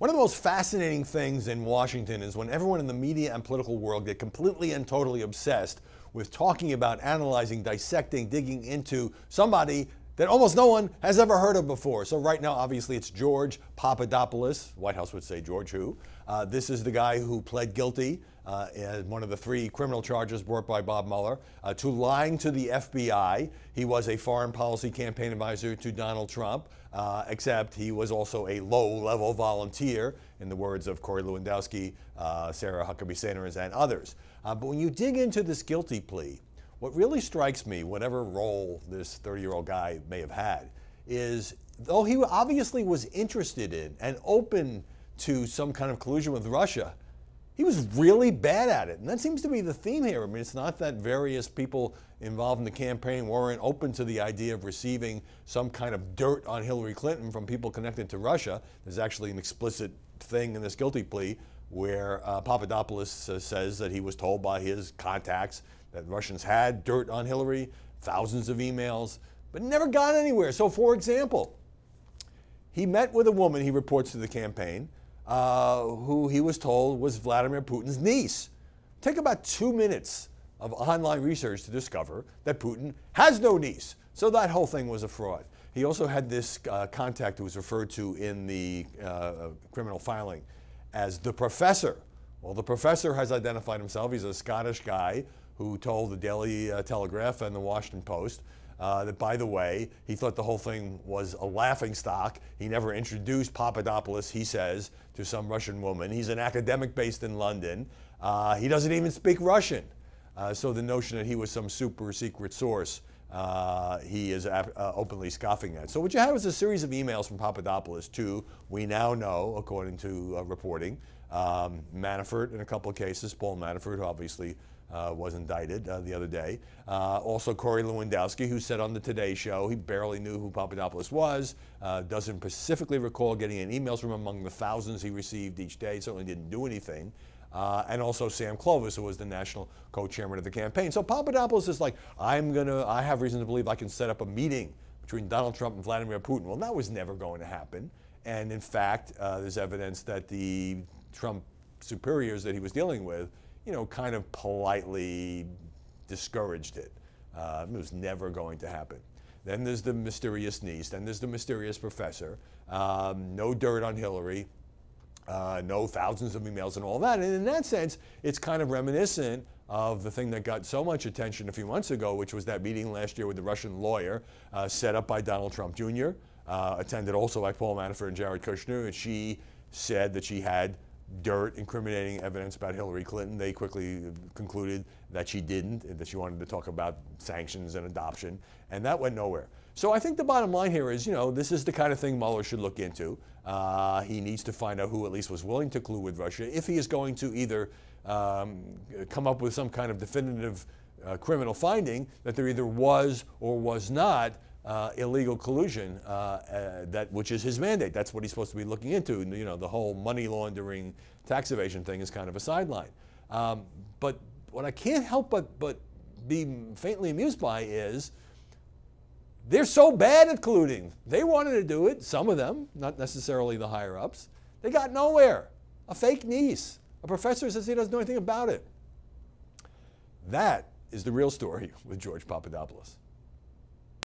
One of the most fascinating things in Washington is when everyone in the media and political world get completely and totally obsessed with talking about, analyzing, dissecting, digging into somebody that almost no one has ever heard of before. So right now, obviously, it's George Papadopoulos. White House would say George who. This is the guy who pled guilty as one of the 3 criminal charges brought by Bob Mueller to lying to the FBI. He was a foreign policy campaign advisor to Donald Trump, except he was also a low-level volunteer, in the words of Corey Lewandowski, Sarah Huckabee Sanders, and others. But when you dig into this guilty plea, what really strikes me, whatever role this 30-year-old guy may have had, is though he obviously was interested in and open to some kind of collusion with Russia, he was really bad at it. And that seems to be the theme here. I mean, it's not that various people involved in the campaign weren't open to the idea of receiving some kind of dirt on Hillary Clinton from people connected to Russia. There's actually an explicit thing in this guilty plea where Papadopoulos says that he was told by his contacts that Russians had dirt on Hillary, thousands of emails, but never got anywhere. So, for example, he met with a woman, he reports to the campaign, who he was told was Vladimir Putin's niece. Take about 2 minutes of online research to discover that Putin has no niece. So that whole thing was a fraud. He also had this contact who was referred to in the criminal filing as the professor. Well, the professor has identified himself. He's a Scottish guy who told the Daily Telegraph and the Washington Post that, by the way, he thought the whole thing was a laughingstock. He never introduced Papadopoulos, he says, to some Russian woman. He's an academic based in London. He doesn't even speak Russian. So the notion that he was some super secret source, he is openly scoffing at. So what you had was a series of emails from Papadopoulos to, we now know, according to reporting, Manafort in a couple of cases, Paul Manafort, who obviously was indicted the other day. Also Corey Lewandowski, who said on the Today Show he barely knew who Papadopoulos was, doesn't specifically recall getting any emails from him among the thousands he received each day, certainly didn't do anything. And also Sam Clovis, who was the national co-chairman of the campaign. So Papadopoulos is like, I have reason to believe I can set up a meeting between Donald Trump and Vladimir Putin. Well, that was never going to happen. And in fact, there's evidence that the Trump superiors that he was dealing with, kind of politely discouraged it. It was never going to happen. Then there's the mysterious niece. Then there's the mysterious professor. No dirt on Hillary. No thousands of emails and all that. And in that sense, it's kind of reminiscent of the thing that got so much attention a few months ago, which was that meeting last year with the Russian lawyer set up by Donald Trump Jr., attended also by Paul Manafort and Jared Kushner, and she said that she had dirt, incriminating evidence about Hillary Clinton. They quickly concluded that she didn't, and that she wanted to talk about sanctions and adoption, and that went nowhere. So I think the bottom line here is, this is the kind of thing Mueller should look into. He needs to find out who at least was willing to collude with Russia. If he is going to either come up with some kind of definitive criminal finding that there either was or was not illegal collusion, which is his mandate. That's what he's supposed to be looking into. The whole money laundering, tax evasion thing is kind of a sideline. But what I can't help but be faintly amused by is they're so bad at colluding. They wanted to do it, some of them, not necessarily the higher-ups. They got nowhere. A fake niece. A professor says he doesn't know anything about it. That is the real story with George Papadopoulos.